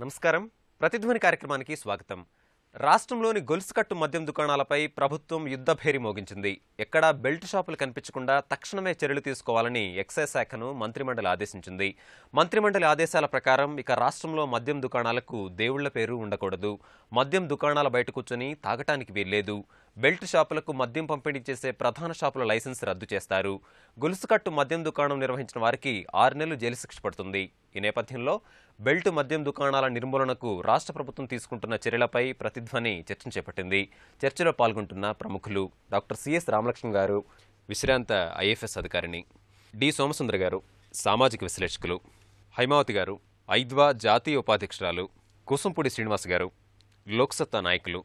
నమస్కారం. ప్రతిధ్వని కార్యక్రమానికి స్వాగతం. రాష్ట్రంలోని గొలుసుకట్టు మద్యం దుకాణాలపై ప్రభుత్వం యుద్ధభేరి మోగించింది. ఎక్కడా బెల్ట్ షాపులు కనిపించకుండా తక్షణమే చర్యలు తీసుకోవాలని ఎక్సైజ్ శాఖను మంత్రిమండలి ఆదేశించింది. మంత్రిమండలి ఆదేశాల ప్రకారం ఇక రాష్ట్రంలో మద్యం దుకాణాలకు దేవుళ్ల పేరు ఉండకూడదు. మద్యం దుకాణాల బయట కూర్చొని తాగటానికి వీల్లేదు. బెల్ట్ షాపులకు మద్యం పంపిణీ చేసే ప్రధాన షాపుల లైసెన్స్ రద్దు చేస్తారు. గొలుసుకట్టు మద్యం దుకాణం నిర్వహించిన వారికి 6 నెలలు జైలు శిక్ష పడుతుంది. ఈ నేపథ్యంలో బెల్ట్ మద్యం దుకాణాల నిర్మూలనకు రాష్ట్ర ప్రభుత్వం తీసుకుంటున్న చర్యలపై ప్రతిధ్వని చర్చను చేపట్టింది. చర్చలో పాల్గొంటున్న ప్రముఖులు డాక్టర్ సిఎస్ రామలక్ష్మణ్ గారు, విశ్రాంత ఐఏఎస్ అధికారిని, డి సోమసుందర్ గారు, సామాజిక విశ్లేషకులు, హైమావతి గారు, ఐద్వా జాతీయ ఉపాధ్యక్షురాలు, కుసంపూడి శ్రీనివాస్ గారు, లోక్సత్తా నాయకులు.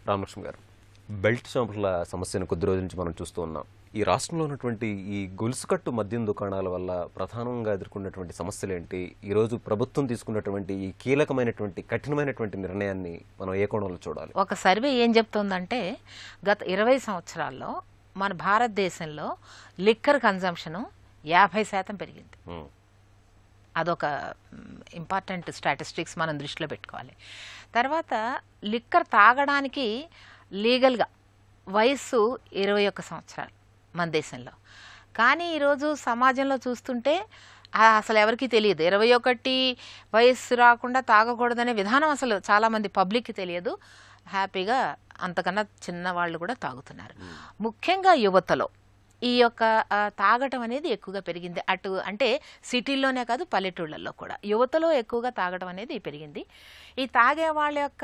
రామలక్ష్మణ్ గారు, బెల్ట్ షాపుల సమస్యను కొద్ది రోజుల నుంచి మనం చూస్తూ ఉన్నాం. ఈ రాష్ట్రంలో ఉన్నటువంటి ఈ గొలుసుకట్టు మద్యం దుకాణాల వల్ల ప్రధానంగా ఎదుర్కొన్నటువంటి సమస్యలు ఏంటి? ఈరోజు ప్రభుత్వం తీసుకున్నటువంటి ఈ కీలకమైనటువంటి కఠినమైనటువంటి నిర్ణయాన్ని మనం ఏ కోణంలో చూడాలి? ఒక సర్వే ఏం చెప్తోందంటే గత 20 సంవత్సరాల్లో మన భారతదేశంలో లిక్కర్ కన్జంప్షన్ 50% పెరిగింది. అదొక ఇంపార్టెంట్ స్టాటిస్టిక్స్ మనం దృష్టిలో పెట్టుకోవాలి. తర్వాత లిక్కర్ తాగడానికి లీగల్గా వయస్సు 21 సంవత్సరాలు మన దేశంలో. కానీ ఈరోజు సమాజంలో చూస్తుంటే అసలు ఎవరికి తెలియదు. 21 వయస్సు రాకుండా తాగకూడదనే విధానం అసలు చాలామంది పబ్లిక్కి తెలియదు. హ్యాపీగా అంతకన్నా చిన్నవాళ్ళు కూడా తాగుతున్నారు. ముఖ్యంగా యువతలో ఈ యొక్క తాగటం అనేది ఎక్కువగా పెరిగింది. అటు అంటే సిటీల్లోనే కాదు, పల్లెటూళ్ళల్లో కూడా యువతలో ఎక్కువగా తాగటం అనేది పెరిగింది. ఈ తాగే వాళ్ళ యొక్క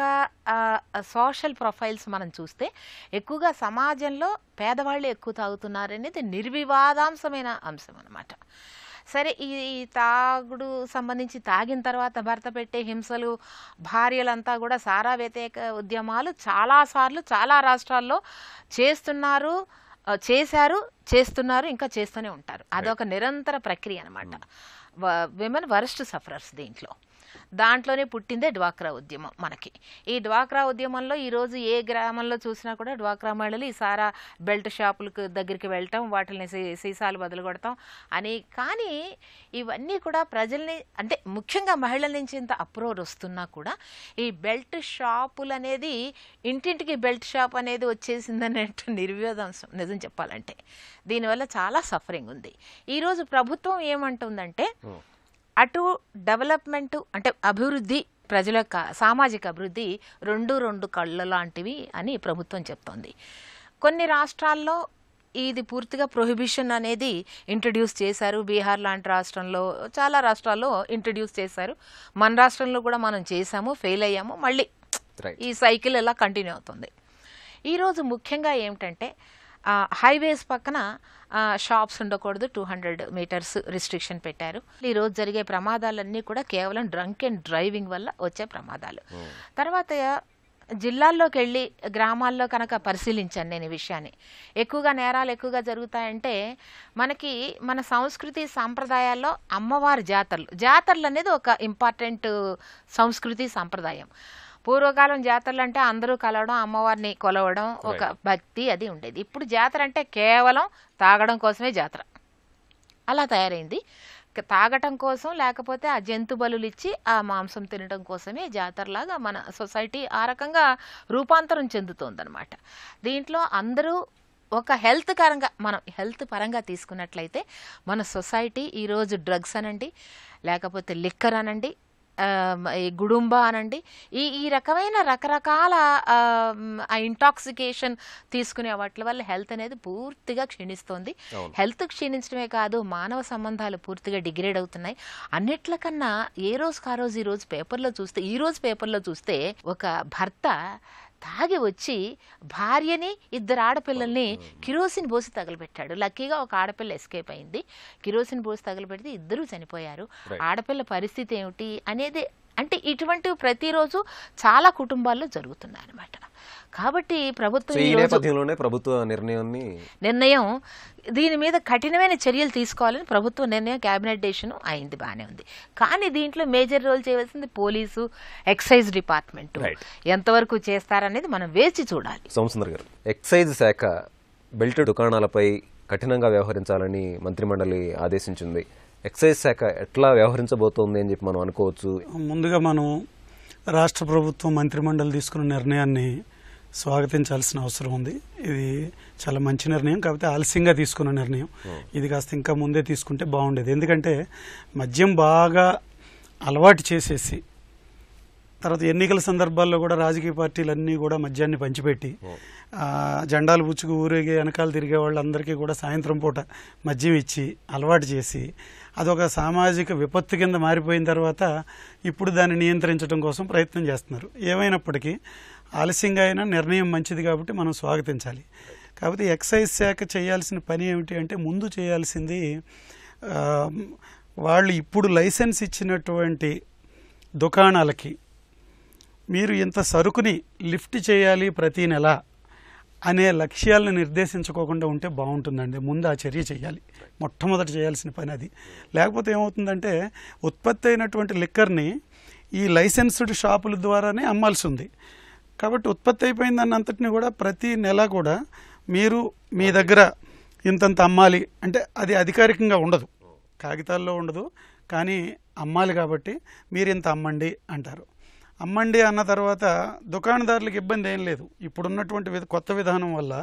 సోషల్ ప్రొఫైల్స్ మనం చూస్తే ఎక్కువగా సమాజంలో పేదవాళ్ళు ఎక్కువ తాగుతున్నారనేది నిర్వివాదాంశమైన అంశం అన్నమాట. సరే, ఈ తాగుడు సంబంధించి తాగిన తర్వాత భర్త పెట్టే హింసలు, భార్యలంతా కూడా సారా వ్యతిరేక ఉద్యమాలు చాలాసార్లు చాలా రాష్ట్రాల్లో చేశారు, చేస్తున్నారు, ఇంకా చేస్తూనే ఉంటారు. అదొక నిరంతర ప్రక్రియ అనమాట. విమెన్ వరస్ట్ సఫరర్స్ దాంట్లోనే పుట్టిందే డ్వాక్రా ఉద్యమం మనకి. ఈ డ్వాక్రా ఉద్యమంలో ఈరోజు ఏ గ్రామంలో చూసినా కూడా డ్వాక్రా మహిళలు ఈ సారా బెల్ట్ షాపులకు దగ్గరికి వెళ్ళటం, వాటిని సీసాలు బదులు కొడతాం అని. కానీ ఇవన్నీ కూడా ప్రజల్ని, అంటే ముఖ్యంగా మహిళల నుంచి ఇంత అప్రోర్ వస్తున్నా కూడా ఈ బెల్ట్ షాపులు అనేది, ఇంటింటికి బెల్ట్ షాప్ అనేది వచ్చేసిందనేట్టు నిర్వివాదాంశం నిజం చెప్పాలంటే. దీనివల్ల చాలా సఫరింగ్ ఉంది. ఈరోజు ప్రభుత్వం ఏమంటుందంటే అటు డెవలప్మెంట్ అంటే అభివృద్ధి, ప్రజల యొక్క సామాజిక అభివృద్ధి రెండు కళ్ళ లాంటివి అని ప్రభుత్వం చెప్తోంది. కొన్ని రాష్ట్రాల్లో ఇది పూర్తిగా ప్రొహిబిషన్ అనేది ఇంట్రడ్యూస్ చేశారు. బీహార్ లాంటి రాష్ట్రంలో, చాలా రాష్ట్రాల్లో ఇంట్రడ్యూస్ చేశారు. మన రాష్ట్రంలో కూడా మనం చేసాము, ఫెయిల్ అయ్యాము. మళ్ళీ ఈ సైకిల్ ఎలా కంటిన్యూ అవుతుంది. ఈరోజు ముఖ్యంగా ఏమిటంటే హైవేస్ పక్కన షాప్స్ ఉండకూడదు, 200 మీటర్స్ రిస్ట్రిక్షన్ పెట్టారు. ఈరోజు జరిగే ప్రమాదాలన్నీ కూడా కేవలం డ్రంక్ అండ్ డ్రైవింగ్ వల్ల వచ్చే ప్రమాదాలు. తర్వాత జిల్లాల్లోకి వెళ్ళి గ్రామాల్లో కనుక పరిశీలించాను నేను ఈ విషయాన్ని. ఎక్కువగా నేరాలు ఎక్కువగా జరుగుతాయంటే మనకి మన సంస్కృతి సాంప్రదాయాల్లో అమ్మవారి జాతరలు అనేది ఒక ఇంపార్టెంట్ సంస్కృతి సాంప్రదాయం. పూర్వకాలం జాతరలు అంటే అందరూ కలవడం, అమ్మవారిని కొలవడం, ఒక భక్తి అది ఉండేది. ఇప్పుడు జాతర అంటే కేవలం తాగడం కోసమే జాతర అలా తయారైంది. తాగటం కోసం, లేకపోతే ఆ జంతు బలులు ఇచ్చి ఆ మాంసం తినడం కోసమే జాతరలాగా మన సొసైటీ ఆ రకంగా రూపాంతరం చెందుతోందనమాట. దీంట్లో అందరూ ఒక మనం హెల్త్ పరంగా తీసుకున్నట్లయితే మన సొసైటీ ఈరోజు డ్రగ్స్ అనండి, లేకపోతే లిక్కర్ అనండి, ఈ గుడుంబ అనండి, ఈ రకమైన రకరకాల ఇంటాక్సికేషన్ తీసుకునే వాటి వల్ల హెల్త్ అనేది పూర్తిగా క్షీణిస్తోంది. హెల్త్ క్షీణించడమే కాదు, మానవ సంబంధాలు పూర్తిగా డిగ్రేడ్ అవుతున్నాయి. అన్నిట్లకన్నా ఏ రోజుకి ఆ రోజు ఈ రోజు పేపర్లో చూస్తే ఒక భర్త తాగి వచ్చి భార్యని, 2 ఆడపిల్లల్ని కిరోసిన్ పోసి తగలబెట్టాడు. లక్కీగా ఒక ఆడపిల్ల ఎస్కేప్ అయింది. కిరోసిన్ పోసి తగలబెడితే 2 చనిపోయారు. ఆడపిల్ల పరిస్థితి ఏమిటి అనేది, అంటే ఇటువంటివి ప్రతిరోజు చాలా కుటుంబాల్లో జరుగుతున్నాయి అన్నమాట. కాబట్టి ప్రభుత్వ నిర్ణయం దీని మీద కఠినమైన చర్యలు తీసుకోవాలని ప్రభుత్వ నిర్ణయం, కేబినెట్ డెసిషన్ అయింది, బాగానే ఉంది. కానీ దీంట్లో మేజర్ రోల్ చేయవలసింది పోలీసు, ఎక్సైజ్ డిపార్ట్మెంట్ ఎంతవరకు చేస్తారనేది మనం వేచి చూడాలి. సోమసుందర్ గారు, ఎక్సైజ్ శాఖ బెల్ట్ దుకాణాలపై కఠినంగా వ్యవహరించాలని మంత్రిమండలి ఆదేశించింది. ఎక్సైజ్ శాఖ ఎట్లా వ్యవహరించబోతోంది అని చెప్పి మనం అనుకోవచ్చు? ముందుగా మనం రాష్ట్ర ప్రభుత్వం మంత్రిమండలి తీసుకున్న నిర్ణయాన్ని స్వాగతించాల్సిన అవసరం ఉంది. ఇది చాలా మంచి నిర్ణయం, కాకపోతే ఆలస్యంగా తీసుకున్న నిర్ణయం. ఇది కాస్త ఇంకా ముందే తీసుకుంటే బాగుండేది. ఎందుకంటే మద్యం బాగా అలవాటు చేసేసి తర్వాత ఎన్నికల సందర్భాల్లో కూడా రాజకీయ పార్టీలన్నీ కూడా మద్యాన్ని పంచిపెట్టి జెండాలు పుచ్చుకు ఊరేగే వెనకాల తిరిగే వాళ్ళందరికీ కూడా సాయంత్రం పూట మద్యం ఇచ్చి అలవాటు చేసి అదొక సామాజిక విపత్తు కింద మారిపోయిన తర్వాత ఇప్పుడు దాన్ని నియంత్రించడం కోసం ప్రయత్నం చేస్తున్నారు. ఏమైనప్పటికీ ఆలస్యంగా అయినా నిర్ణయం మంచిది కాబట్టి మనం స్వాగతించాలి. కాకపోతే ఎక్సైజ్ శాఖ చేయాల్సిన పని ఏమిటి అంటే, ముందు చేయాల్సింది వాళ్ళు ఇప్పుడు లైసెన్స్ ఇచ్చినటువంటి దుకాణాలకి మీరు ఇంత సరుకుని లిఫ్ట్ చేయాలి ప్రతి నెల అనే లక్ష్యాలను నిర్దేశించుకోకుండా ఉంటే బాగుంటుందండి. ముందు ఆ చర్య చేయాలి, మొట్టమొదటి చేయాల్సిన పని అది. లేకపోతే ఏమవుతుందంటే, ఉత్పత్తి అయినటువంటి లిక్కర్ని ఈ లైసెన్స్డ్ షాపుల ద్వారానే అమ్మాల్సి ఉంది. కాబట్టి ఉత్పత్తి అయిపోయిన దాన్ని అంతటిని కూడా ప్రతి నెల కూడా మీరు మీ దగ్గర ఇంతంత అమ్మాలి అంటే అది అధికారికంగా ఉండదు, కాగితాల్లో ఉండదు, కానీ అమ్మాలి కాబట్టి మీరు ఇంత అమ్మండి అంటారు. అమ్మండి అన్న తర్వాత దుకాణదారులకు ఇబ్బంది ఏం లేదు. ఇప్పుడున్నటువంటి కొత్త విధానం వల్ల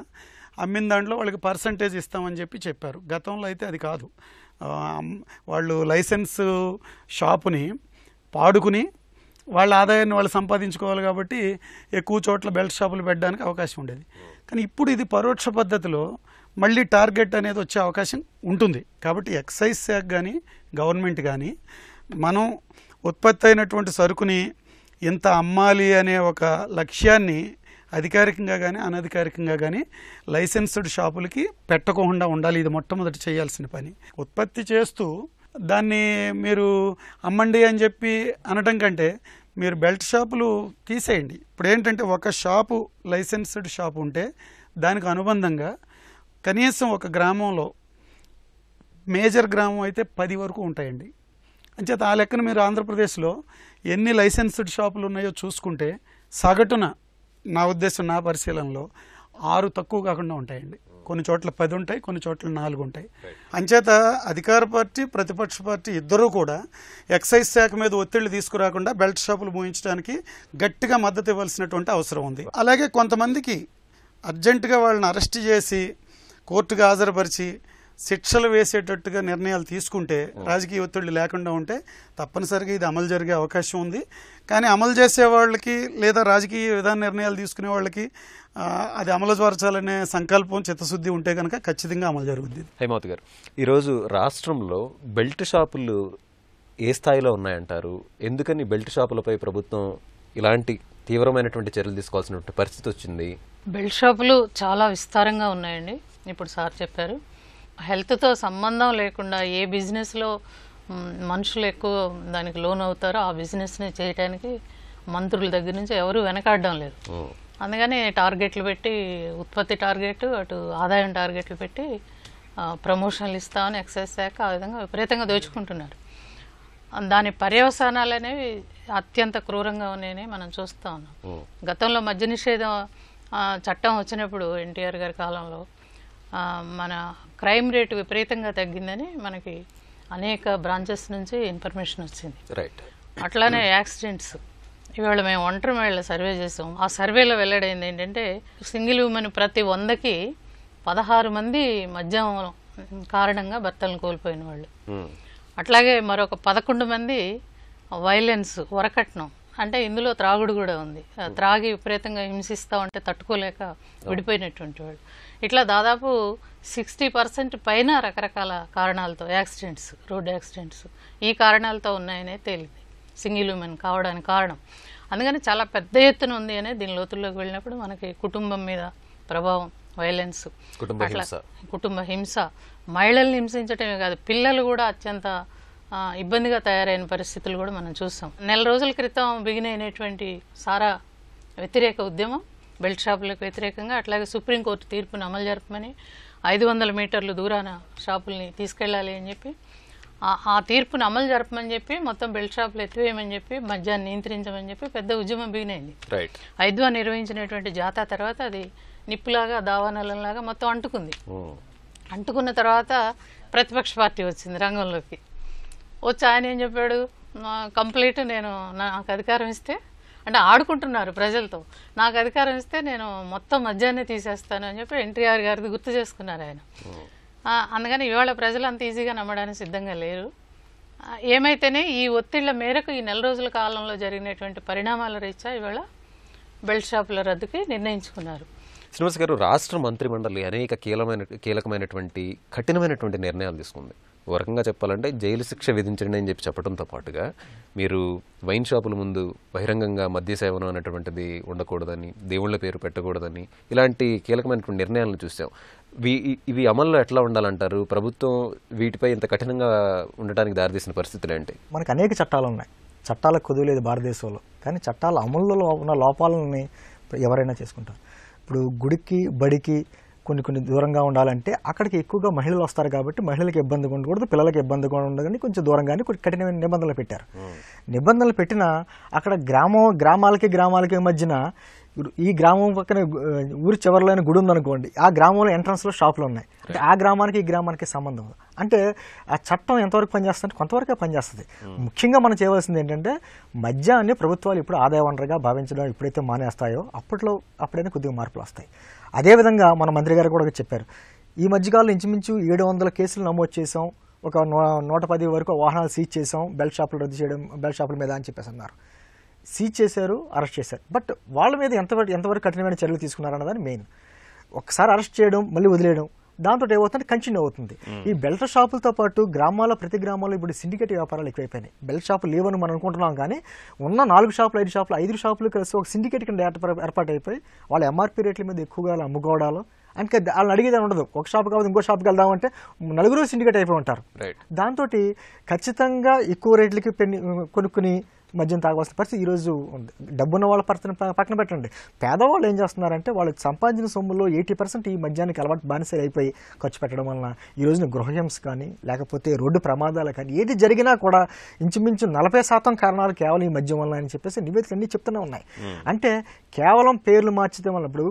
అమ్మిన దాంట్లో వాళ్ళకి పర్సంటేజ్ ఇస్తామని చెప్పారు. గతంలో అయితే అది కాదు. వాళ్ళు లైసెన్స్ షాపుని పాడుకుని వాళ్ళ ఆదాయాన్ని వాళ్ళు సంపాదించుకోవాలి కాబట్టి ఎక్కువ చోట్ల బెల్ట్ షాపులు పెట్టడానికి అవకాశం ఉండేది. కానీ ఇప్పుడు ఇది పరోక్ష పద్ధతిలో మళ్ళీ టార్గెట్ అనేది వచ్చే అవకాశం ఉంటుంది. కాబట్టి ఎక్సైజ్ శాఖ కానీ గవర్నమెంట్ కానీ మనం ఉత్పత్తి అయినటువంటి సరుకుని ఇంత అమ్మాలి అనే ఒక లక్ష్యాన్ని అధికారికంగా కానీ అనధికారికంగా కానీ లైసెన్స్డ్ షాపులకి పెట్టకుండా ఉండాలి. ఇది మొట్టమొదటి చేయాల్సిన పని. ఉత్పత్తి చేస్తూ దాన్ని మీరు అమ్మండి అని చెప్పి అనడం కంటే మీరు బెల్ట్ షాపులు తీసేయండి. ఇప్పుడు ఏంటంటే, ఒక షాపు లైసెన్స్డ్ షాపు ఉంటే దానికి అనుబంధంగా కనీసం ఒక గ్రామంలో, మేజర్ గ్రామం అయితే 10 వరకు ఉంటాయండి. అంచేత ఆ లెక్కన మీరు ఆంధ్రప్రదేశ్లో ఎన్ని లైసెన్స్డ్ షాపులు ఉన్నాయో చూసుకుంటే సగటున, నా ఉద్దేశం, నా పరిశీలనలో 6 తక్కువ కాకుండా ఉంటాయండి. కొన్ని చోట్ల 10 ఉంటాయి, కొన్ని చోట్ల 4 ఉంటాయి. అంచేత అధికార పార్టీ ప్రతిపక్ష పార్టీ ఇద్దరూ కూడా ఎక్సైజ్ శాఖ మీద ఒత్తిళ్లు తీసుకురాకుండా బెల్ట్ షాపులు మూయించడానికి గట్టిగా మద్దతు ఇవ్వాల్సినటువంటి అవసరం ఉంది. అలాగే కొంతమందికి అర్జెంటుగా వాళ్ళని అరెస్ట్ చేసి కోర్టుకు హాజరుపరిచి శిక్షలు వేసేటట్టుగా నిర్ణయాలు తీసుకుంటే, రాజకీయ ఒత్తిళ్లు లేకుండా ఉంటే తప్పనిసరిగా ఇది అమలు జరిగే అవకాశం ఉంది. కానీ అమలు చేసే వాళ్ళకి లేదా రాజకీయ విధాన నిర్ణయాలు తీసుకునే వాళ్ళకి అది అమలు పరచాలనే సంకల్పం, చిత్తశుద్ధి ఉంటే కనుక ఖచ్చితంగా అమలు జరుగుద్ది. హేమావతి గారు, ఈరోజు రాష్ట్రంలో బెల్ట్ షాపులు ఏ స్థాయిలో ఉన్నాయంటారు? ఎందుకని బెల్ట్ షాపులపై ప్రభుత్వం ఇలాంటి తీవ్రమైనటువంటి చర్యలు తీసుకోవాల్సినటువంటి పరిస్థితి వచ్చింది? బెల్ట్ షాపులు చాలా విస్తారంగా ఉన్నాయండి. ఇప్పుడు సార్ చెప్పారు, హెల్త్తో సంబంధం లేకుండా ఏ బిజినెస్లో మనుషులు ఎక్కువ దానికి లోన్ అవుతారో ఆ బిజినెస్ని చేయడానికి మంత్రుల దగ్గర నుంచి ఎవరు వెనకాడడం లేదు. అందుకని టార్గెట్లు పెట్టి, ఉత్పత్తి టార్గెట్, అటు ఆదాయం టార్గెట్లు పెట్టి ప్రమోషన్లు ఇస్తామని ఎక్సైజ్ శాఖ ఆ విధంగా విపరీతంగా దోచుకుంటున్నారు. దాని పర్యవసానాలు అనేవి అత్యంత క్రూరంగా ఉన్నాయని మనం చూస్తూ ఉన్నాం. గతంలో మద్య నిషేధం చట్టం వచ్చినప్పుడు ఎన్టీఆర్ గారి కాలంలో మన క్రైమ్ రేటు విపరీతంగా తగ్గిందని మనకి అనేక బ్రాంచెస్ నుంచి ఇన్ఫర్మేషన్ వచ్చింది. అట్లానే యాక్సిడెంట్స్, ఇవాళ మేము ఒంటరి మహిళ సర్వే చేసాం. ఆ సర్వేలో వెల్లడైంది ఏంటంటే, సింగిల్ ఉమెన్ ప్రతి 100కి 16 మంది మద్యం కారణంగా భర్తలను కోల్పోయిన వాళ్ళు. అట్లాగే మరొక 11 మంది వైలెన్స్, వరకట్నం, అంటే ఇందులో త్రాగుడు కూడా ఉంది. త్రాగి విపరీతంగా హింసిస్తూ ఉంటే తట్టుకోలేక విడిపోయినటువంటి వాళ్ళు. ఇట్లా దాదాపు 60% పైన రకరకాల కారణాలతో యాక్సిడెంట్స్, రోడ్ యాక్సిడెంట్స్ ఈ కారణాలతో ఉన్నాయనే తేలింది సింగిల్ ఉమెన్ కావడానికి కారణం. అందుకని చాలా పెద్ద ఎత్తున ఉంది అనే దీని లోతుల్లోకి వెళ్ళినప్పుడు మనకి కుటుంబం మీద ప్రభావం, వైలెన్స్, కుటుంబ హింస, మహిళల్ని హింసించటమే కాదు పిల్లలు కూడా అత్యంత ఇబ్బందిగా తయారైన పరిస్థితులు కూడా మనం చూసాం. నెల రోజుల క్రితం బిగిన్ అయినటువంటి సారా వ్యతిరేక ఉద్యమం, బెల్ట్ షాపులకు వ్యతిరేకంగా, అట్లాగే సుప్రీంకోర్టు తీర్పును అమలు జరపమని 500 మీటర్లు దూరాన షాపుల్ని తీసుకెళ్ళాలి అని చెప్పి, ఆ తీర్పును అమలు జరపమని చెప్పి, మొత్తం బెల్ట్ షాపులు ఎత్తివేయమని చెప్పి, మద్యాన్ని నియంత్రించమని చెప్పి పెద్ద ఉద్యమం బిగినైంది. నిర్వహించినటువంటి జాతా తర్వాత అది నిప్పులాగా, దావానలంలాగా మొత్తం అంటుకుంది. అంటుకున్న తర్వాత ప్రతిపక్ష పార్టీ వచ్చింది రంగంలోకి. వచ్చి ఆయన ఏం చెప్పాడు, కంప్లీట్ నేను నాకు అధికారం ఇస్తే, అంటే ఆడుకుంటున్నారు ప్రజలతో, నాకు అధికారం ఇస్తే నేను మొత్తం మద్యాన్ని తీసేస్తాను అని చెప్పి ఎన్టీఆర్ గారిది గుర్తు చేసుకున్నారు ఆయన. అందుకని ఇవాళ ప్రజలు అంత ఈజీగా నమ్మడానికి సిద్ధంగా లేరు. ఏమైతేనే ఈ ఒత్తిళ్ల మేరకు ఈ నెల రోజుల కాలంలో జరిగినటువంటి పరిణామాల రీత్యా ఇవాళ బెల్ట్ షాపుల రద్దుకి నిర్ణయించుకున్నారు. శ్రీనివాస్ గారు, రాష్ట్ర మంత్రిమండలి అనేక కీలకమైనటువంటి కఠినమైనటువంటి నిర్ణయాలు తీసుకుంది. ఒక రకంగా చెప్పాలంటే జైలు శిక్ష విధించండి అని చెప్పి చెప్పడంతో పాటుగా మీరు వైన్ షాపుల ముందు బహిరంగంగా మద్య సేవనం అనేటువంటిది ఉండకూడదని, దేవుళ్ళ పేరు పెట్టకూడదని, ఇలాంటి కీలకమైనటువంటి నిర్ణయాలను చూసాం. ఇవి అమల్లో ఎట్లా ఉండాలంటారు? ప్రభుత్వం వీటిపై ఇంత కఠినంగా ఉండటానికి దారితీసిన పరిస్థితులు ఏంటి? మనకు అనేక చట్టాలు ఉన్నాయి, చట్టాలకు కుదువలేదు భారతదేశంలో. కానీ చట్టాల అమలులో ఉన్న లోపాలని ఎవరైనా చేసుకుంటారు. ఇప్పుడు గుడికి బడికి కొన్ని దూరంగా ఉండాలంటే అక్కడికి ఎక్కువగా మహిళలు వస్తారు కాబట్టి మహిళలకు ఇబ్బందిగా ఉండకూడదు, పిల్లలకి ఇబ్బందిగా ఉండదని కొంచెం దూరంగానే కొన్ని కఠినమైన నిబంధనలు పెట్టారు. నిబంధనలు పెట్టినా అక్కడ గ్రామాలకి మధ్యన ఈ గ్రామం పక్కన ఊరి చివరిలోని గుడి ఉందనుకోండి, ఆ గ్రామంలో ఎంట్రన్స్లో షాపులు ఉన్నాయి. అంటే ఆ గ్రామానికి ఈ గ్రామానికి సంబంధం. అంటే ఆ చట్టం ఎంతవరకు పనిచేస్తుందంటే కొంతవరకే పనిచేస్తుంది. ముఖ్యంగా మనం చేయవలసింది ఏంటంటే మద్యాన్ని ప్రభుత్వాలు ఇప్పుడు ఆదాయ వనరుగా భావించడం ఎప్పుడైతే మానేస్తాయో అప్పుడైనా కొద్దిగా మార్పులు వస్తాయి. అదేవిధంగా మన మంత్రి గారు కూడా చెప్పారు, ఈ మధ్యకాలంలో ఇంచుమించు 700 కేసులు నమోదు చేసాం, ఒక 110 వరకు వాహనాలు సీజ్ చేసాం, బెల్ట్ షాపులు రద్దు చేయడం, బెల్ట్ షాపుల మీద అని చెప్పేసి అన్నారు. సీజ్ చేశారు, అరెస్ట్ చేశారు. బట్ వాళ్ళ మీద ఎంతవరకు కఠినమైన చర్యలు తీసుకున్నారన్నదని మెయిన్. ఒకసారి అరెస్ట్ చేయడం మళ్ళీ వదిలేయడం, దాంతో ఏమవుతుందంటే కంటిన్యూ అవుతుంది. ఈ బెల్ట్ షాపులతో పాటు ప్రతి గ్రామాల్లో ఇప్పుడు సిండికేట్ వ్యాపారాలు ఎక్కువైపోయినాయి. బెల్ట్ షాపులు లేవని మనం అనుకుంటున్నాం, కానీ ఉన్న 4 షాపులు 5 షాపులు 5 షాపులు కలిసి ఒక సిండికేట్ కింద ఏర్పాటు అయిపోయి వాళ్ళ ఎంఆర్పీ రేట్ల మీద ఎక్కువగా అమ్ముకోవడాలు. అంటే వాళ్ళని అడిగేది ఉండదు, ఒక షాప్ కావాలి ఇంకో షాప్కి వెళ్దామంటే 4 సిండికేట్ అయిపోయి ఉంటారు. దాంతో ఖచ్చితంగా ఎక్కువ రేట్లకి కొనుక్కుని మద్యం తాగవలసిన పరిస్థితి ఈరోజు ఉంది. డబ్బున్న వాళ్ళ పక్కన పెట్టండి, పేదవాళ్ళు ఏం చేస్తున్నారంటే వాళ్ళు సంపాదించిన సొమ్ములో 80% ఈ మద్యానికి అలవాటు బానిసలు అయిపోయి ఖర్చు పెట్టడం వలన ఈ రోజున గృహహింస కానీ లేకపోతే రోడ్డు ప్రమాదాలు కానీ ఏది జరిగినా కూడా ఇంచుమించు 40% కారణాలు కేవలం ఈ మద్యం వలన అని చెప్పేసి నివేదికలు అన్నీ చెప్తూనే ఉన్నాయి. అంటే కేవలం పేర్లు మార్చితే వల్ల ఇప్పుడు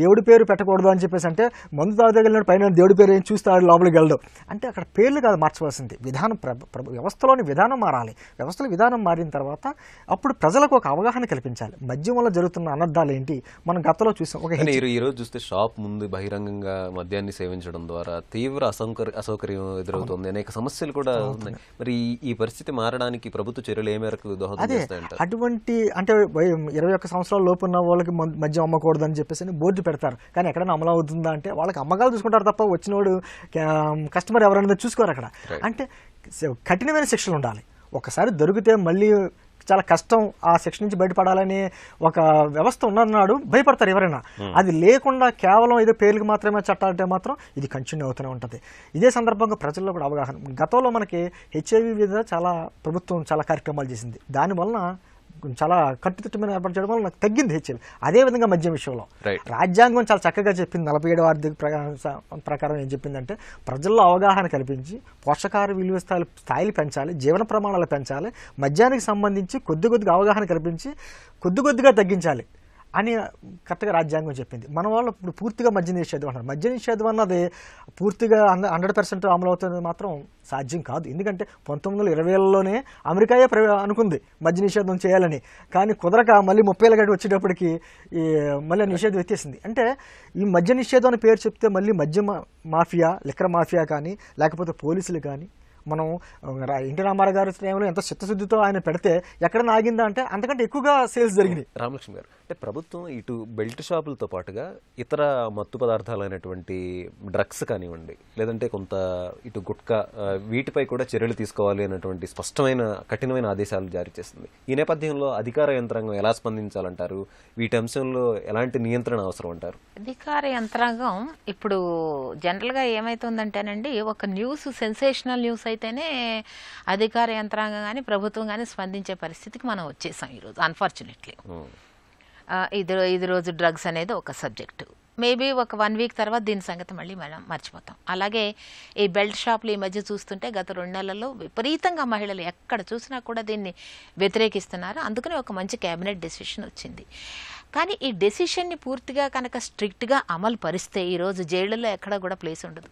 దేవుడి పేరు పెట్టకూడదు అని చెప్పేసి, అంటే మందు తాగలిగిన పైన దేవుడి పేరు ఏం చూస్తాడు లోపలికి వెళ్ళడం, అంటే అక్కడ పేర్లు కాదు మార్చవలసింది, విధానం వ్యవస్థలోని విధానం మారాలి. వ్యవస్థలో విధానం మారిన తర్వాత అప్పుడు ప్రజలకు ఒక అవగాహన కల్పించాలి. మద్యం వల్ల జరుగుతున్న అనర్థాలు ఏంటి మనం గతంలో చూసాం. ఈ రోజు చూస్తే షాప్ ముందు బహిరంగంగా మద్యాన్ని సేవించడం ద్వారా తీవ్ర అసౌకర్యం ఎదురవుతుంది, అనేక సమస్యలు కూడా ఉన్నాయి. మరి ఈ పరిస్థితి మారడానికి ప్రభుత్వ చర్యలు ఏ మేరకు దోహదం చేస్తాయంట? అటువంటి అంటే 21 సంవత్సరాల లోపు ఉన్న వాళ్ళకి మద్యం అమ్మకూడదు అని చెప్పేసి బోర్డు పెడతారు, కానీ ఎక్కడైనా అమలు అవుతుందా అంటే వాళ్ళకి అమ్మకాలు చూసుకుంటారు తప్ప వచ్చినోడు కస్టమర్ ఎవరైనా చూసుకోరు అక్కడ. అంటే కఠినమైన శిక్షలు ఉండాలి. ఒకసారి దొరికితే మళ్ళీ చాలా కష్టం ఆ సెక్షన్ నుంచి బయటపడాలని ఒక వ్యవస్థ ఉన్నన్నాడు భయపడతారు ఎవరైనా. అది లేకుండా కేవలం ఏదో పేర్లకు మాత్రమే చట్టాలంటే మాత్రం ఇది కంటిన్యూ అవుతూనే ఉంటుంది. ఇదే సందర్భంగా ప్రజల్లో కూడా అవగాహన. గతంలో మనకి హెచ్ఐవి మీద ప్రభుత్వం చాలా కార్యక్రమాలు చేసింది, దానివలన చాలా కట్టుదిట్టమైన ఏర్పాటు చేయడం వల్ల నాకు తగ్గింది హెచ్ఐవి. అదేవిధంగా మద్యం విషయంలో రాజ్యాంగం చాలా చక్కగా చెప్పింది. 47వ ఆర్థిక ప్రకారం ఏం చెప్పిందంటే ప్రజల్లో అవగాహన కల్పించి పోషకాహార విలువ స్థాయిలు పెంచాలి, జీవన ప్రమాణాలు పెంచాలి, మద్యానికి సంబంధించి కొద్దిగా అవగాహన కల్పించి కొద్దిగా తగ్గించాలి అని కరెక్ట్గా రాజ్యాంగం చెప్పింది. మన వాళ్ళు ఇప్పుడు పూర్తిగా మద్య నిషేధం అంటారు. మద్య నిషేధం అన్నది పూర్తిగా 100% అమలు అవుతుంది మాత్రం సాధ్యం కాదు. ఎందుకంటే 1920లోనే అమెరికాయే అనుకుంది మద్య నిషేధం చేయాలని, కానీ కుదరక మళ్ళీ 30 గంట వచ్చేటప్పటికి మళ్ళీ నిషేధం ఎత్తేసింది. అంటే ఈ మద్య నిషేధం అని పేరు చెప్తే మళ్ళీ మద్య మాఫియా, లిక్కర్ మాఫియా కానీ లేకపోతే పోలీసులు కానీ, మనం ఎన్టీ రామారావు గారి టైంలో ఎంత చిత్తశుద్ధితో ఆయన పెడితే ఎక్కడైనా ఆగిందా అంటే అంతకంటే ఎక్కువగా సేల్స్ జరిగినాయి. రామలక్ష్మి గారు, అంటే ప్రభుత్వం ఇటు బెల్ట్ షాపులతో పాటుగా ఇతర మత్తు పదార్థాలైనటువంటి డ్రగ్స్ కానివ్వండి, లేదంటే కొంత ఇటు గుట్కా, వీటిపై కూడా చర్యలు తీసుకోవాలి అనేటువంటి స్పష్టమైన కఠినమైన ఆదేశాలు జారీ చేస్తుంది. ఈ నేపథ్యంలో అధికార యంత్రాంగం ఎలా స్పందించాలంటారు? వీటి అంశంలో ఎలాంటి నియంత్రణ అవసరం అంటారు? అధికార యంత్రాంగం ఇప్పుడు జనరల్గా ఏమైతుందంటేనండి, ఒక న్యూస్ సెన్సేషనల్ న్యూస్ అయితేనే అధికార యంత్రాంగం కానీ ప్రభుత్వం కానీ స్పందించే పరిస్థితికి మనం వచ్చేసాం ఈరోజు అన్ఫార్చునేట్లీ. ఇది రోజు డ్రగ్స్ అనేది ఒక సబ్జెక్టు, మేబీ ఒక 1 వీక్ తర్వాత దీని సంగతి మళ్ళీ మనం మర్చిపోతాం. అలాగే ఈ బెల్ట్ షాపులు ఈ మధ్య చూస్తుంటే గత 2 నెలల్లో విపరీతంగా మహిళలు ఎక్కడ చూసినా కూడా దీన్ని వ్యతిరేకిస్తున్నారు. అందుకనే ఒక మంచి క్యాబినెట్ డెసిషన్ వచ్చింది. కానీ ఈ డెసిషన్ని పూర్తిగా కనుక స్ట్రిక్ట్గా అమలు పరిస్తే ఈరోజు జైళ్ళలో ఎక్కడ కూడా ప్లేస్ ఉండదు.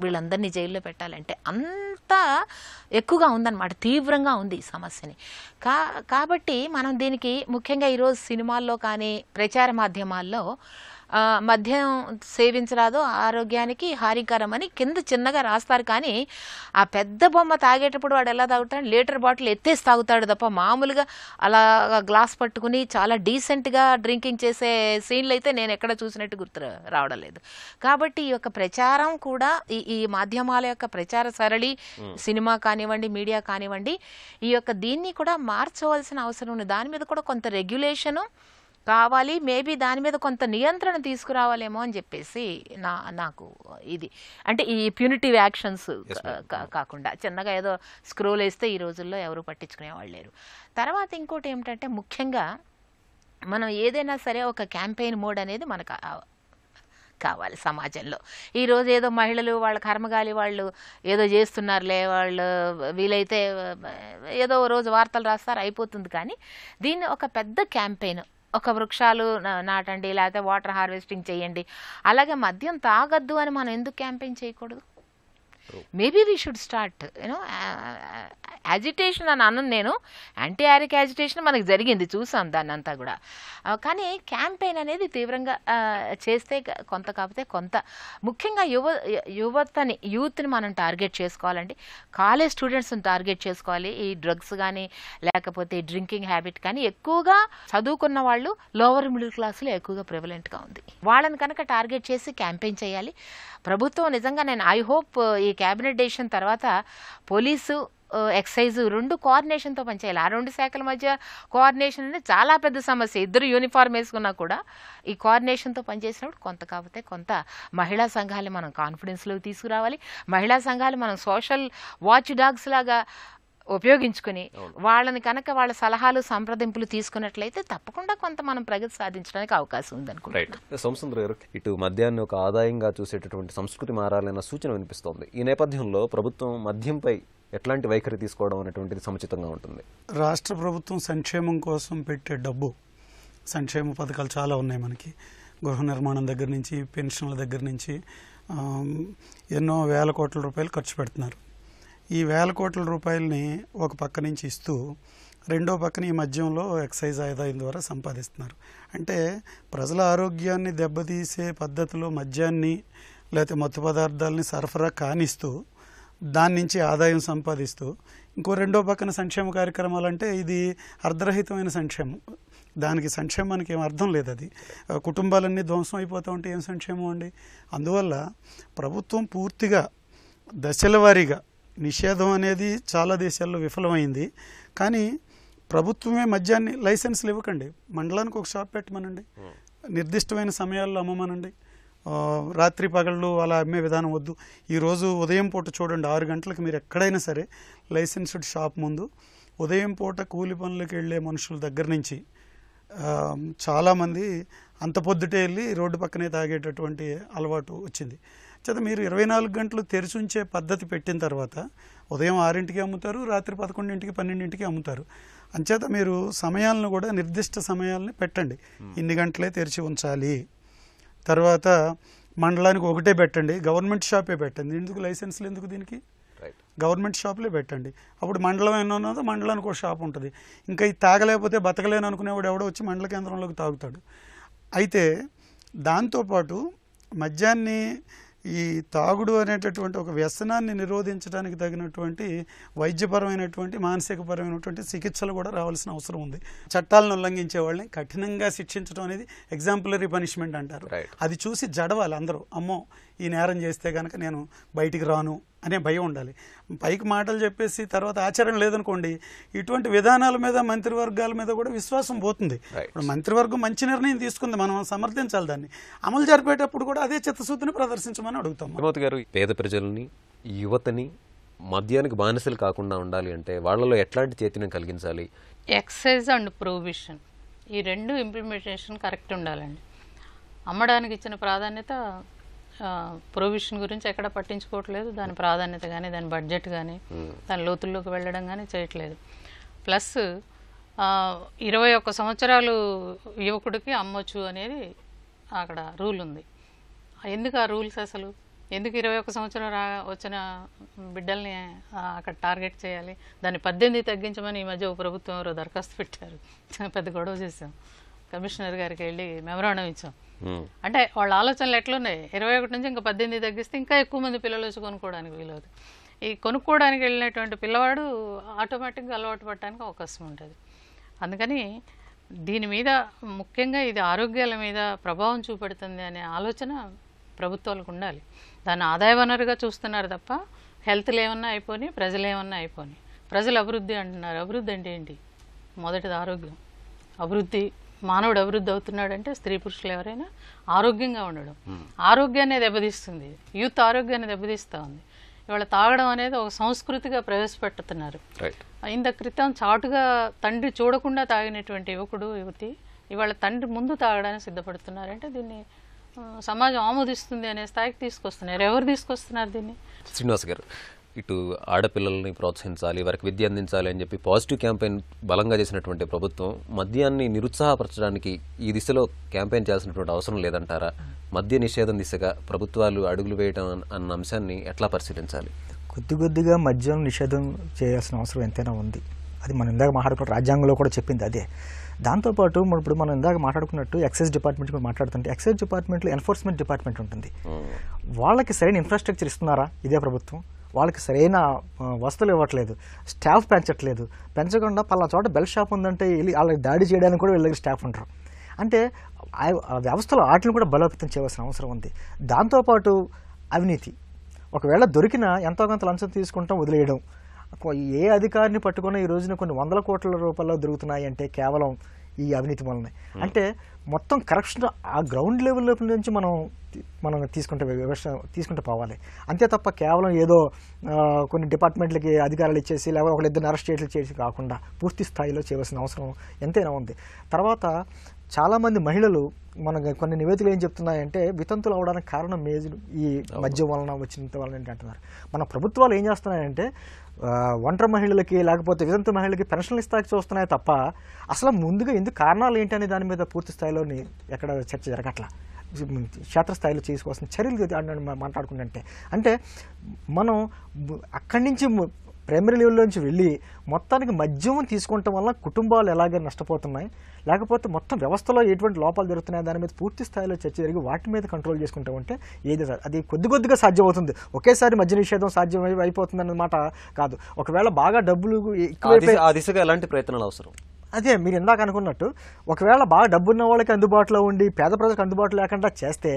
వీళ్ళందరినీ జైల్లో పెట్టాలంటే. అంత ఎక్కువగా ఉందన్నమాట, తీవ్రంగా ఉంది ఈ సమస్యని. కాబట్టి మనం దీనికి ముఖ్యంగా ఈరోజు సినిమాల్లో కానీ ప్రచార మాధ్యమాల్లో మద్యం సేవించరాదు, ఆరోగ్యానికి హానికరం అని కింద చిన్నగా రాస్తారు. కానీ ఆ పెద్ద బొమ్మ తాగేటప్పుడు వాడు ఎలా తాగుతాడు, లీటర్ బాటిల్ ఎత్తేసి తాగుతాడు తప్ప మామూలుగా అలా గ్లాస్ పట్టుకుని చాలా డీసెంట్గా డ్రింకింగ్ చేసే సీన్లు అయితే నేను ఎక్కడ చూసినట్టు గుర్తు రావడం లేదు. కాబట్టి ఈ యొక్క ప్రచారం కూడా ఈ మాధ్యమాల యొక్క ప్రచార సరళి, సినిమా కానివ్వండి, మీడియా కానివ్వండి, ఈ యొక్క దీన్ని కూడా మార్చవలసిన అవసరం ఉంది. దాని మీద కూడా కొంత రెగ్యులేషను కావాలి, మేబీ దాని మీద కొంత నియంత్రణ తీసుకురావాలేమో అని చెప్పేసి నాకు ఇది. అంటే ఈ ప్యూనిటివ్ యాక్షన్స్ కాకుండా చిన్నగా ఏదో స్క్రోల్ వేస్తే ఈ రోజుల్లో ఎవరు పట్టించుకునే వాళ్ళు లేరు. తర్వాత ఇంకోటి ఏమిటంటే, ముఖ్యంగా మనం ఏదైనా సరే ఒక క్యాంపెయిన్ మోడ్ అనేది మనకు కావాలి సమాజంలో. ఈరోజు ఏదో మహిళలు వాళ్ళ కర్మగాలి వాళ్ళు ఏదో చేస్తున్నారులే, వాళ్ళు వీలైతే ఏదో రోజు వార్తలు రాస్తారు, అయిపోతుంది. కానీ దీన్ని ఒక పెద్ద క్యాంపెయిన్, ఒక వృక్షాలు నాటండి, లేకపోతే వాటర్ హార్వెస్టింగ్ చేయండి, అలాగే మద్యం తాగద్దు అని మనం ఎందుకు క్యాంపెయిన్ చేయకూడదు? Maybe we should start you know agitation అని అన్నాను నేను, యాంటీ ఆరిక్ యాజిటేషన్ మనకు జరిగింది, చూసాం దాన్ని అంతా కూడా. కానీ క్యాంపెయిన్ అనేది తీవ్రంగా చేస్తే కొంత, కాకపోతే కొంత ముఖ్యంగా యూత్ని మనం టార్గెట్ చేసుకోవాలండి. కాలేజ్ స్టూడెంట్స్ని టార్గెట్ చేసుకోవాలి. ఈ డ్రగ్స్ కానీ లేకపోతే డ్రింకింగ్ హ్యాబిట్ కానీ ఎక్కువగా చదువుకున్న వాళ్ళు లోవర్ మిడిల్ క్లాస్లో ఎక్కువగా ప్రివలెంట్గా ఉంది. వాళ్ళని కనుక టార్గెట్ చేసి క్యాంపెయిన్ చేయాలి ప్రభుత్వం. నిజంగా నేను ఐ హోప్ ఈ క్యాబినెట్ డెసిషన్ తర్వాత పోలీసు, ఎక్సైజ్ రెండు కోఆర్డినేషన్తో పనిచేయాలి. ఆ రెండు శాఖల మధ్య కోఆర్డినేషన్ అనేది చాలా పెద్ద సమస్య. ఇద్దరు యూనిఫార్మ్ వేసుకున్నా కూడా ఈ కోఆర్డినేషన్తో పనిచేసినప్పుడు కొంత, కాకపోతే కొంత మహిళా సంఘాలని మనం కాన్ఫిడెన్స్లోకి తీసుకురావాలి. మహిళా సంఘాలు మనం సోషల్ వాచ్ డాగ్స్ లాగా ఉపయోగించుకుని వాళ్ళని కనుక వాళ్ళ సలహాలు, సంప్రదింపులు తీసుకున్నట్లయితే తప్పకుండా కొంత మనం ప్రగతి సాధించడానికి అవకాశం ఉందనుకుంటున్నాను. సోమసుందర్ గారు, ఇటు మద్యాన్ని ఒక ఆదాయంగా చూసేటటువంటి సంస్కృతి మారాలన్న సూచన వినిపిస్తోంది. ఈ నేపథ్యంలో ప్రభుత్వం మద్యంపై ఎట్లాంటి వైఖరి తీసుకోవడం అనేటువంటిది సముచితంగా ఉంటుంది? రాష్ట్ర ప్రభుత్వం సంక్షేమం కోసం పెట్టే డబ్బు, సంక్షేమ పథకాలు చాలా ఉన్నాయి మనకి. గృహ నిర్మాణం దగ్గర నుంచి, పెన్షన్ల దగ్గర నుంచి ఎన్నో వేల కోట్ల రూపాయలు ఖర్చు పెడుతున్నారు. ఈ వేల కోట్ల రూపాయలని ఒక పక్క నుంచి ఇస్తూ రెండో పక్కన ఈ మద్యంలో ఎక్సైజ్ ఆదాయం ద్వారా సంపాదిస్తున్నారు. అంటే ప్రజల ఆరోగ్యాన్ని దెబ్బతీసే పద్ధతిలో మద్యాన్ని లేకపోతే మత్తు పదార్థాలని సరఫరా కానిస్తూ దాని నుంచి ఆదాయం సంపాదిస్తూ, ఇంకో రెండో పక్కన సంక్షేమ కార్యక్రమాలు అంటే ఇది అర్ధరహితమైన సంక్షేమం. దానికి సంక్షేమానికి ఏం అర్థం లేదు. అది కుటుంబాలన్నీ ధ్వంసం అయిపోతూ ఉంటే ఏం సంక్షేమం అండి? అందువల్ల ప్రభుత్వం పూర్తిగా దశల వారీగా నిషేధం అనేది చాలా దేశాల్లో విఫలమైంది. కానీ ప్రభుత్వమే మద్యాన్ని లైసెన్స్లు ఇవ్వకండి, మండలానికి ఒక షాప్ పెట్టమనండి, నిర్దిష్టమైన సమయాల్లో అమ్మమనండి, రాత్రి పగళ్ళు అలా అమ్మే విధానం వద్దు. ఈరోజు ఉదయం పూట చూడండి, 6 గంటలకు మీరు ఎక్కడైనా సరే లైసెన్స్డ్ షాప్ ముందు ఉదయం పూట కూలి పనులకు వెళ్ళే మనుషుల దగ్గర నుంచి చాలామంది అంత పొద్దుటే వెళ్ళి రోడ్డు పక్కనే తాగేటటువంటి అలవాటు వచ్చింది. చేత మీరు 24 గంటలు తెరిచి ఉంచే పద్ధతి పెట్టిన తర్వాత ఉదయం 6ంటికి అమ్ముతారు, రాత్రి 11ంటికి 12ంటికి అమ్ముతారు. అంచేత మీరు సమయాలను కూడా నిర్దిష్ట సమయాలని పెట్టండి, ఇన్ని గంటలే తెరిచి ఉంచాలి. తర్వాత మండలానికి ఒకటే పెట్టండి, గవర్నమెంట్ షాపే పెట్టండి. ఎందుకు లైసెన్స్లు ఎందుకు? దీనికి గవర్నమెంట్ షాపులే పెట్టండి. అప్పుడు మండలం ఎన్నో ఉన్నదో మండలానికి ఒక షాప్ ఉంటుంది. ఇంకా ఇది తాగలేకపోతే బతకలేను అనుకునేవాడు ఎవడో వచ్చి మండల కేంద్రంలోకి తాగుతాడు. అయితే దాంతోపాటు మద్యాన్ని, ఈ తాగుడు అనేటటువంటి ఒక వ్యసనాన్ని నిరోధించడానికి తగినటువంటి వైద్యపరమైనటువంటి, మానసికపరమైనటువంటి చికిత్సలు కూడా రావాల్సిన అవసరం ఉంది. చట్టాలను ఉల్లంఘించే వాళ్ళని కఠినంగా శిక్షించడం అనేది ఎగ్జాంపులరీ పనిష్మెంట్ అంటారు. అది చూసి జడవాలి అందరూ. అమ్మో ఈ నేరం చేస్తే కనుక నేను బయటికి రాను అనే భయం ఉండాలి. పైకి మాటలు చెప్పేసి తర్వాత ఆచరణ లేదనుకోండి, ఇటువంటి విధానాల మీద మంత్రివర్గాల మీద కూడా విశ్వాసం పోతుంది. ఇప్పుడు మంత్రివర్గం మంచి నిర్ణయం తీసుకుంది, మనం సమర్థించాలి. దాన్ని అమలు జరిపేటప్పుడు కూడా అదే చిత్తశుద్ధిని ప్రదర్శించమని అడుగుతాం. హేమవతి గారు, పేద ప్రజల్ని, యువతని మద్యానికి బానిసలు కాకుండా ఉండాలి అంటే వాళ్ళలో ఎట్లాంటి చైతన్యం కలిగించాలి? ఎక్సైజ్ అండ్ ప్రొహిబిషన్, ఈ రెండు ఇంప్లిమెంటేషన్ కరెక్ట్ ఉండాలండి. అమ్మడానికి ఇచ్చిన ప్రాధాన్యత ప్రొవిషన్ గురించి ఎక్కడ పట్టించుకోవట్లేదు. దాని ప్రాధాన్యత కానీ, దాని బడ్జెట్ కానీ, దాని లోతుల్లోకి వెళ్ళడం కానీ చేయట్లేదు. ప్లస్ 21 సంవత్సరాలు యువకుడికి అమ్మొచ్చు అనేది అక్కడ రూల్ ఉంది. ఎందుకు ఆ రూల్స్? అసలు ఎందుకు 21 సంవత్సరం వచ్చిన బిడ్డల్ని అక్కడ టార్గెట్ చేయాలి, దాన్ని 18 తగ్గించమని ఈ మధ్య ప్రభుత్వం ఎవరో దరఖాస్తు పెట్టారు, పెద్ద గొడవ చేసాం, కమిషనర్ గారికి వెళ్ళి మెమరాండం ఇచ్చాం. అంటే వాళ్ళ ఆలోచనలు ఎట్లున్నాయి, 21 నుంచి ఇంకా 18 తగ్గిస్తే ఇంకా ఎక్కువ మంది పిల్లలు వచ్చి కొనుక్కోవడానికి వీలవుతుంది. ఈ కొనుక్కోవడానికి వెళ్ళినటువంటి పిల్లవాడు ఆటోమేటిక్గా అలవాటు పడడానికి అవకాశం ఉంటుంది. అందుకని దీని మీద ముఖ్యంగా ఇది ఆరోగ్యాల మీద ప్రభావం చూపెడుతుంది అనే ఆలోచన ప్రభుత్వాలకు ఉండాలి. దాన్ని ఆదాయ వనరుగా చూస్తున్నారు తప్ప హెల్త్లు ఏమన్నా అయిపోయి, ప్రజలు ఏమన్నా అయిపోయి. ప్రజలు అభివృద్ధి అంటున్నారు. అభివృద్ధి అంటే ఏంటి? మొదటిది ఆరోగ్యం. అభివృద్ధి, మానవుడు అభివృద్ధి అవుతున్నాడంటే స్త్రీ పురుషులు ఎవరైనా ఆరోగ్యంగా ఉండడం. ఆరోగ్యాన్ని దెబ్బతీస్తుంది, యూత్ ఆరోగ్యాన్ని దెబ్బతీస్తూ ఉంది. ఇవాళ తాగడం అనేది ఒక సంస్కృతిగా ప్రవేశపెడుతున్నారు. ఇంత క్రితం చాటుగా తండ్రి చూడకుండా తాగినటువంటి యువకుడు యువతి ఇవాళ తండ్రి ముందు తాగడానికి సిద్ధపడుతున్నారంటే దీన్ని సమాజం ఆమోదిస్తుంది అనే స్థాయికి తీసుకొస్తున్నారు. ఎవరు తీసుకొస్తున్నారు దీన్ని? శ్రీనివాస్ గారు, ఇటు ఆడపిల్లల్ని ప్రోత్సహించాలి, వారికి విద్య అందించాలి అని చెప్పి పాజిటివ్ క్యాంపెయిన్ బలంగా చేసినటువంటి ప్రభుత్వం మద్యాన్ని నిరుత్సాహపరచడానికి ఈ దిశలో క్యాంపెయిన్ చేయాల్సినటువంటి అవసరం లేదంటారా? మద్య నిషేధం దిశగా ప్రభుత్వాలు అడుగులు వేయడం అన్న అంశాన్ని ఎట్లా పరిశీలించాలి? కొద్దిగా మద్యం నిషేధం చేయాల్సిన అవసరం ఎంతైనా ఉంది. అది మనం ఇందాక మాట్లాడుకున్న రాజ్యాంగంలో కూడా చెప్పింది అదే. దాంతోపాటు ఇప్పుడు మనం ఇందాక మాట్లాడుకున్నట్టు ఎక్సైజ్ డిపార్ట్మెంట్ కూడా మాట్లాడుతుంటే ఎక్సైజ్ డిపార్ట్మెంట్లో ఎన్ఫోర్స్మెంట్ డిపార్ట్మెంట్ ఉంటుంది. వాళ్ళకి సరైన ఇన్ఫ్రాస్ట్రక్చర్ ఇస్తున్నారా ఇదే ప్రభుత్వం? వాళ్ళకి సరైన వస్తువులు ఇవ్వట్లేదు, స్టాఫ్ పెంచట్లేదు. పెంచకుండా పలానా చోట బెల్ షాప్ ఉందంటే వెళ్ళి వాళ్ళకి దాడి చేయడానికి కూడా వీళ్ళ దగ్గర స్టాఫ్ ఉంటారు. అంటే ఆ వ్యవస్థలో వాటిని కూడా బలోపేతం చేయవలసిన అవసరం ఉంది. దాంతోపాటు అవినీతి, ఒకవేళ దొరికినా ఎంతో కొంత లంచం తీసుకుంటాం, వదిలేయడం. ఏ అధికారిని పట్టుకున్నా ఈ రోజున కొన్ని 100 కోట్ల రూపాయలు దొరుకుతున్నాయి అంటే కేవలం ఈ అవినీతి వల్లనే. అంటే మొత్తం కరప్షన్ ఆ గ్రౌండ్ లెవెల్ నుంచి మనం తీసుకుంటే పోవాలి. అంతే తప్ప కేవలం ఏదో కొన్ని డిపార్ట్మెంట్లకి అధికారాలు ఇచ్చేసి లేకపోతే ఒకళ్ళిద్దరిని అరెస్ట్ చేసి కాకుండా పూర్తి స్థాయిలో చేయవలసిన అవసరం ఎంతైనా ఉంది. తర్వాత చాలామంది మహిళలు కొన్ని నివేదికలు ఏం చెప్తున్నాయంటే వితంతులు అవడానికి కారణం ఈ మద్యం వలన వచ్చినంత వలన ఏంటి అంటున్నారు. మన ప్రభుత్వాలు ఏం చేస్తున్నాయంటే ఒంటరి మహిళలకి లేకపోతే వితంతు మహిళలకి పెన్షన్లు ఇస్తాకి చూస్తున్నాయి తప్ప అసలు ముందుగా ఎందుకు కారణాలు ఏంటి అనే దాని మీద పూర్తి స్థాయిలోని ఎక్కడ చర్చ జరగట్లా. క్షేత్రస్థాయిలో చేసుకోవాల్సిన చర్యలు మాట్లాడుకుంటే అంటే మనం అక్కడి నుంచి ప్రైమరీ లెవెల్లో నుంచి వెళ్ళి మొత్తానికి మద్యం తీసుకోవటం వల్ల కుటుంబాలు ఎలాగే నష్టపోతున్నాయి, లేకపోతే మొత్తం వ్యవస్థలో ఎటువంటి లోపాలు జరుగుతున్నాయి దాని మీద పూర్తి స్థాయిలో చర్చ జరిగి వాటి మీద కంట్రోల్ చేసుకుంటూ ఉంటే ఏది అది కొద్దిగా సాధ్యమవుతుంది. ఒకేసారి మద్య నిషేధం సాధ్యం అయిపోతుంది అన్నమాట కాదు. ఒకవేళ బాగా డబ్బులు ఆ దిశగా ఎలాంటి ప్రయత్నాలు అవసరం? అదే మీరు ఇందాక అనుకున్నట్టు ఒకవేళ బాగా డబ్బున్న వాళ్ళకి అందుబాటులో ఉండి పేద ప్రజలకు అందుబాటులో లేకుండా చేస్తే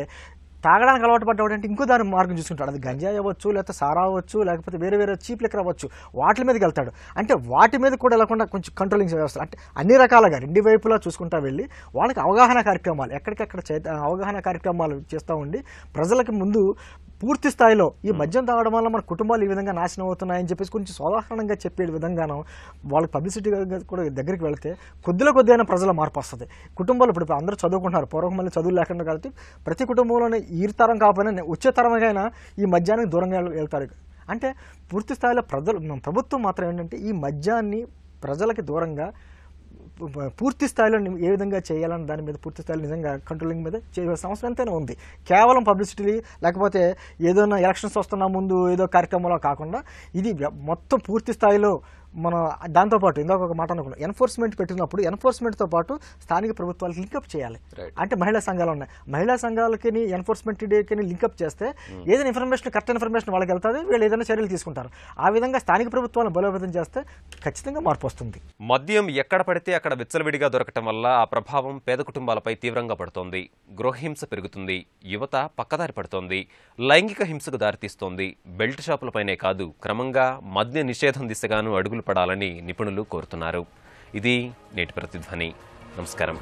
తాగడానికి అలవాటు పడ్డాడు అంటే ఇంకో దాని మార్గం చూసుకుంటాడు. అది గంజాయి అవ్వచ్చు, లేకపోతే సారా అవ్వచ్చు, లేకపోతే వేరే చీప్ లిక్కర్ అవ్వచ్చు, వాటి మీదకి వెళ్తాడు. అంటే వాటి మీద కూడా వెళ్ళకుండా కొంచెం కంట్రోలింగ్ వ్యవస్థ అంటే అన్ని రకాలుగా రెండు వైపులా చూసుకుంటా వెళ్ళి వాళ్ళకి అవగాహన కార్యక్రమాలు ఎక్కడికక్కడ అవగాహన కార్యక్రమాలు చేస్తూ ఉండి ప్రజలకి ముందు పూర్తి స్థాయిలో ఈ మద్యం తాగడం వల్ల మన కుటుంబాలు ఈ విధంగా నాశనం అవుతున్నాయని చెప్పేసి కొంచెం సాధారణంగా చెప్పే విధంగానో వాళ్ళకి పబ్లిసిటీ కూడా దగ్గరికి వెళితే కొద్దిగా ప్రజల మార్పు వస్తుంది. కుటుంబాలు ఇప్పుడు అందరూ చదువుకుంటున్నారు, పూర్వం మళ్ళీ చదువులు లేకుండా కాబట్టి ప్రతి కుటుంబంలోనే ఈ తరం కాకపోయినా వచ్చే తరంకైనా ఈ మద్యానికి దూరంగా వెళ్తారు. అంటే పూర్తి స్థాయిలో ప్రభుత్వం మాత్రం ఏంటంటే ఈ మద్యాన్ని ప్రజలకి దూరంగా పూర్తి స్థాయిలో ఏ విధంగా చేయాలని దాని మీద పూర్తి స్థాయిలో నిజంగా కంట్రోలింగ్ మీద చేయాల్సిన అవసరం ఎంతైనా ఉంది. కేవలం పబ్లిసిటీ లేకపోతే ఏదైనా ఎలక్షన్స్ వస్తున్నా ముందు ఏదో కార్యక్రమంలో కాకుండా ఇది మొత్తం పూర్తి స్థాయిలో మనం దాంతోపాటు ఇందాక ఒక మాట అనుకున్నాం, ఎన్ఫోర్స్మెంట్ పెట్టినప్పుడు ఎన్ఫోర్స్మెంట్తో పాటు స్థానిక ప్రభుత్వాలకు లింకప్ చేయాలి. అంటే మహిళా సంఘాలు ఉన్నాయి, మహిళా సంఘాలకి ఎన్ఫోర్స్మెంట్ డేకి లింకప్ చేస్తే ఏదైనా ఇన్ఫర్మేషన్ కరెక్ట్ ఇన్ఫర్మేషన్ వాళ్ళకి వెళ్తుంది, వీళ్ళు ఏదైనా చర్యలు తీసుకుంటారు. ఆ విధంగా స్థానిక ప్రభుత్వాలను బలోపేతం చేస్తే ఖచ్చితంగా మార్పు వస్తుంది. మద్యం ఎక్కడ పడితే అక్కడ విచ్చలవిడిగా దొరకటం వల్ల ఆ ప్రభావం పేద కుటుంబాలపై తీవ్రంగా పడుతోంది. గృహహింస పెరుగుతుంది, యువత పక్కదారి పడుతోంది, లైంగిక హింసకు దారితీస్తోంది. బెల్ట్ షాపులపైనే కాదు క్రమంగా మద్య నిషేధం దిశగాను అడుగులు పడాలని నిపుణులు కోరుతున్నారు. ఇది నేటి ప్రతిధ్వని. నమస్కారం.